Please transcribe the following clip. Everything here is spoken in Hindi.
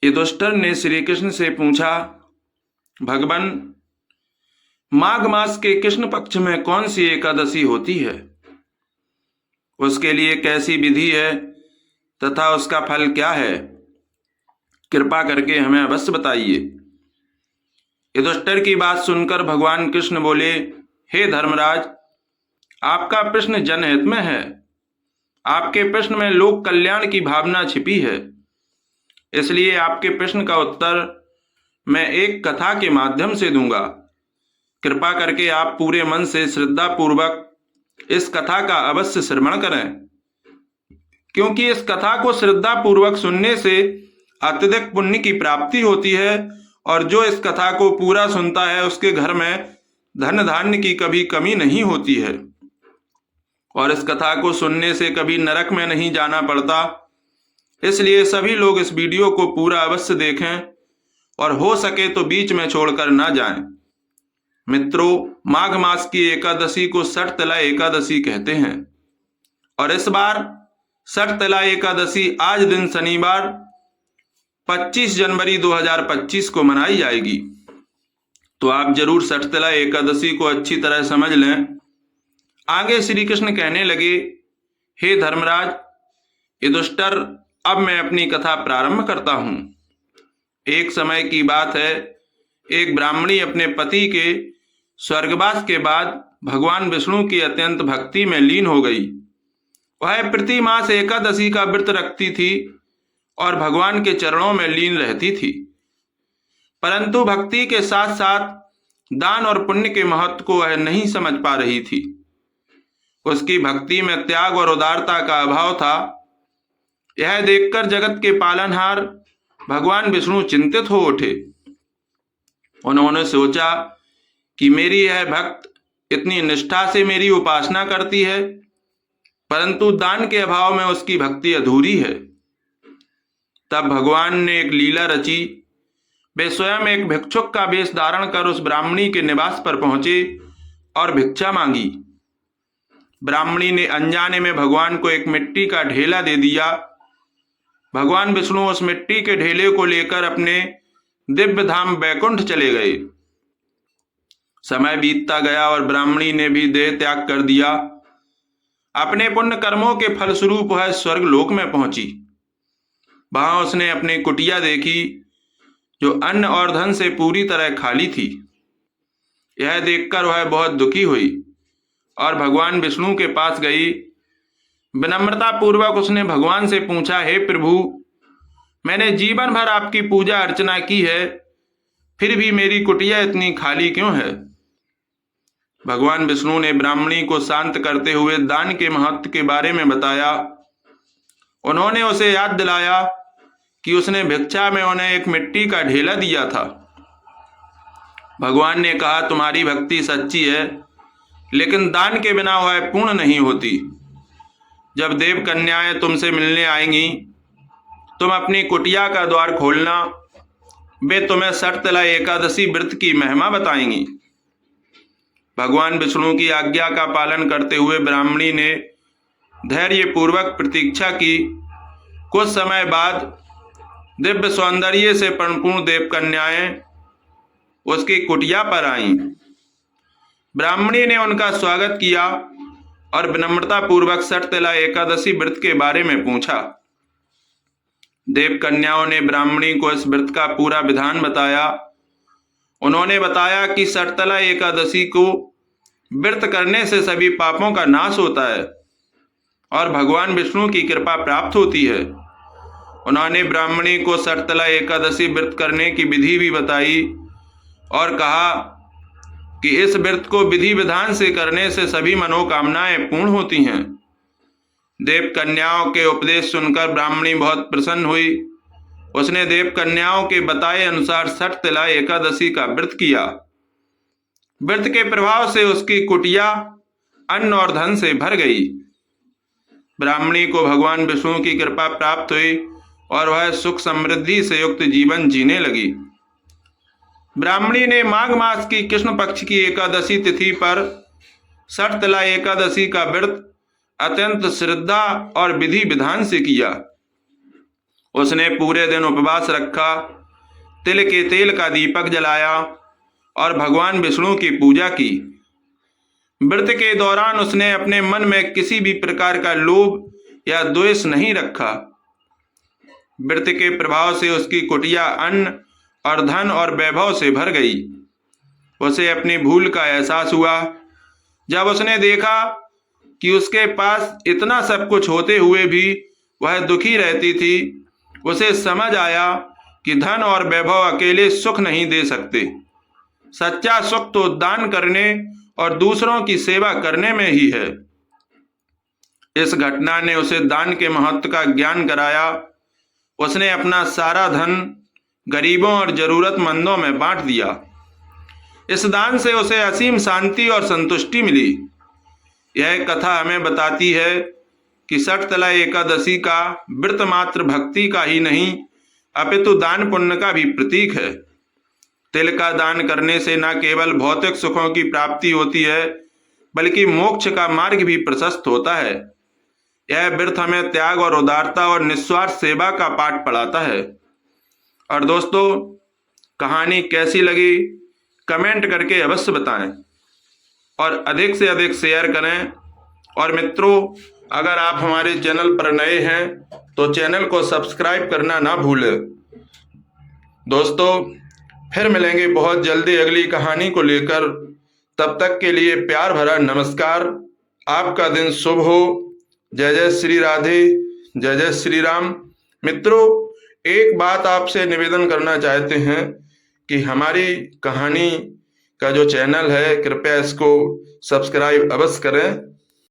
युधिष्ठिर ने श्री कृष्ण से पूछा, भगवान, माघ मास के कृष्ण पक्ष में कौन सी एकादशी होती है? उसके लिए कैसी विधि है तथा उसका फल क्या है? कृपा करके हमें अवश्य बताइए। युधिष्ठिर की बात सुनकर भगवान कृष्ण बोले, हे धर्मराज, आपका प्रश्न जनहित में है। आपके प्रश्न में लोक कल्याण की भावना छिपी है, इसलिए आपके प्रश्न का उत्तर मैं एक कथा के माध्यम से दूंगा। कृपा करके आप पूरे मन से श्रद्धा पूर्वक इस कथा का अवश्य श्रवण करें, क्योंकि इस कथा को श्रद्धा पूर्वक सुनने से अत्यधिक पुण्य की प्राप्ति होती है, और जो इस कथा को पूरा सुनता है उसके घर में धन धान्य की कभी कमी नहीं होती है, और इस कथा को सुनने से कभी नरक में नहीं जाना पड़ता। इसलिए सभी लोग इस वीडियो को पूरा अवश्य देखें और हो सके तो बीच में छोड़कर ना जाएं। मित्रों, माघ मास की एकादशी को षटतिला एकादशी कहते हैं, और इस बार षटतिला एकादशी आज दिन शनिवार 25 जनवरी 2025 को मनाई जाएगी। तो आप जरूर षटतिला एकादशी को अच्छी तरह समझ लें। आगे श्री कृष्ण कहने लगे, हे धर्मराज युधिष्ठिर, अब मैं अपनी कथा प्रारंभ करता हूं। एक समय की बात है, एक ब्राह्मणी अपने पति के स्वर्गवास के बाद भगवान विष्णु की अत्यंत भक्ति में लीन हो गई। वह प्रति मास एकादशी का व्रत रखती थी और भगवान के चरणों में लीन रहती थी, परंतु भक्ति के साथ साथ दान और पुण्य के महत्व को वह नहीं समझ पा रही थी। उसकी भक्ति में त्याग और उदारता का अभाव था। यह देखकर जगत के पालनहार भगवान विष्णु चिंतित हो उठे। उन्होंने सोचा कि मेरी यह भक्त इतनी निष्ठा से मेरी उपासना करती है, परंतु दान के अभाव में उसकी भक्ति अधूरी है। तब भगवान ने एक लीला रची। वे स्वयं एक भिक्षुक का वेश धारण कर उस ब्राह्मणी के निवास पर पहुंचे और भिक्षा मांगी। ब्राह्मणी ने अनजाने में भगवान को एक मिट्टी का ढेला दे दिया। भगवान विष्णु उस मिट्टी के ढेले को लेकर अपने दिव्य धाम बैकुंठ चले गए। समय बीतता गया और ब्राह्मणी ने भी देह त्याग कर दिया। अपने पुण्य कर्मों के फलस्वरूप वह स्वर्ग लोक में पहुंची। वहां उसने अपनी कुटिया देखी, जो अन्न और धन से पूरी तरह खाली थी। यह देखकर वह बहुत दुखी हुई और भगवान विष्णु के पास गई। विनम्रता पूर्वक उसने भगवान से पूछा, हे प्रभु, मैंने जीवन भर आपकी पूजा अर्चना की है, फिर भी मेरी कुटिया इतनी खाली क्यों है? भगवान विष्णु ने ब्राह्मणी को शांत करते हुए दान के महत्व के बारे में बताया। उन्होंने उसे याद दिलाया कि उसने भिक्षा में उन्हें एक मिट्टी का ढेला दिया था। भगवान ने कहा, तुम्हारी भक्ति सच्ची है, लेकिन दान के बिना वह पूर्ण नहीं होती। जब देव कन्याएं तुमसे मिलने आएंगी, तुम अपनी कुटिया का द्वार खोलना। वे तुम्हें षटतिला एकादशी व्रत की महिमा बताएंगी। भगवान विष्णु की आज्ञा का पालन करते हुए ब्राह्मणी ने धैर्य पूर्वक प्रतीक्षा की। कुछ समय बाद दिव्य सौंदर्य से परिपूर्ण देव कन्याएं उसकी कुटिया पर आईं। ब्राह्मणी ने उनका स्वागत किया और विनम्रता पूर्वक षटतिला एकादशी व्रत के बारे में पूछा। देव कन्याओं ने ब्राह्मणी को इस व्रत का पूरा विधान बताया। उन्होंने बताया कि षटतिला एकादशी को व्रत करने से सभी पापों का नाश होता है और भगवान विष्णु की कृपा प्राप्त होती है। उन्होंने ब्राह्मणी को षटतिला एकादशी व्रत करने की विधि भी बताई और कहा कि इस व्रत को विधि विधान से करने से सभी मनोकामनाएं पूर्ण होती हैं। देव कन्याओं के उपदेश सुनकर ब्राह्मणी बहुत प्रसन्न हुई। उसने देव कन्याओं के बताए अनुसार षटतिला एकादशी का व्रत किया। व्रत के प्रभाव से उसकी कुटिया अन्न और धन से भर गई। ब्राह्मणी को भगवान विष्णु की कृपा प्राप्त हुई और वह सुख समृद्धि से युक्त जीवन जीने लगी। ब्राह्मणी ने माघ मास की कृष्ण पक्ष की एकादशी तिथि पर षटतिला एकादशी का व्रत अत्यंत श्रद्धा और विधि विधान से किया। उसने पूरे दिन उपवास रखा, तिल के तेल का दीपक जलाया और भगवान विष्णु की पूजा की। व्रत के दौरान उसने अपने मन में किसी भी प्रकार का लोभ या द्वेष नहीं रखा। व्रत के प्रभाव से उसकी कुटिया अन्न और धन और वैभव से भर गई। उसे अपनी भूल का एहसास हुआ। जब उसने देखा कि उसके पास इतना सब कुछ होते हुए भी वह दुखी रहती थी, उसे समझ आया कि धन और वैभव अकेले सुख नहीं दे सकते। सच्चा सुख तो दान करने और दूसरों की सेवा करने में ही है। इस घटना ने उसे दान के महत्व का ज्ञान कराया। उसने अपना सारा धन गरीबों और जरूरतमंदों में बांट दिया। इस दान से उसे असीम शांति और संतुष्टि मिली। यह कथा हमें बताती है कि शटतला एकादशी का व्रत मात्र भक्ति का ही नहीं अपितु दान पुण्य का भी प्रतीक है। तिल का दान करने से न केवल भौतिक सुखों की प्राप्ति होती है, बल्कि मोक्ष का मार्ग भी प्रशस्त होता है। यह व्रत हमें त्याग और उदारता और निस्वार्थ सेवा का पाठ पढ़ाता है। और दोस्तों, कहानी कैसी लगी कमेंट करके अवश्य बताएं और अधिक से अधिक शेयर करें। और मित्रों, अगर आप हमारे चैनल पर नए हैं तो चैनल को सब्सक्राइब करना ना भूलें। दोस्तों, फिर मिलेंगे बहुत जल्दी अगली कहानी को लेकर। तब तक के लिए प्यार भरा नमस्कार। आपका दिन शुभ हो। जय जय श्री राधे, जय जय श्री राम। मित्रों, एक बात आपसे निवेदन करना चाहते हैं कि हमारी कहानी का जो चैनल है, कृपया इसको सब्सक्राइब अवश्य करें।